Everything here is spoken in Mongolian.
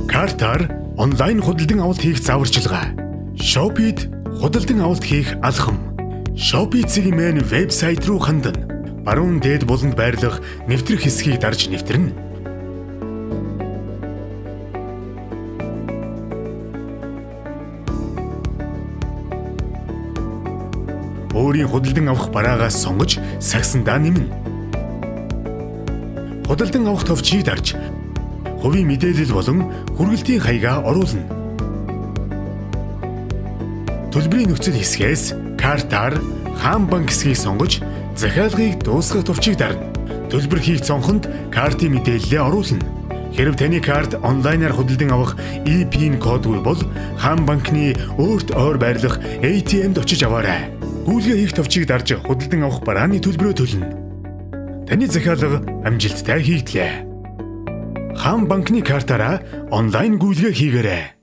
Картаар онлайн худалдан авалт хийх зааварчилгаа. Shopee-д худалдан авалт хийх алхам. Shopee-цэгийн мэн вебсайт руу хандана. Баруун дээд буланд байрлах нэвтрэх хэсгийг дарж нэвтрэнэ. Өөрийн худалдан авах бараагаас сонгож сагсандаа нэмнэ. Худалдан авах товчийг дарж хувийн мэдээлэл болон хүргэлтийн хаягаа оруулна. Төлбөрийн нөхцөл хэсгээс картаар хаан банк хэсгийг сонгож захиалгыг дуусгах товчийг дарна. Төлбөр хийх цонхонд картын мэдээллээ оруулна. Хэрэв таны карт онлайнаар худалдан авах e-PIN кодгүй бол хаан банкны өөрт ойр байрлах ATM-д очиж аваарай. Гүйцэтгэх хийх товчийг дарж худалдан авах барааны төлбөрөө төлнө. Таны захиалга амжилттай хийгдлээ. Хаан банкны картаараа онлайн гүйцэтгэх хийгээрэй.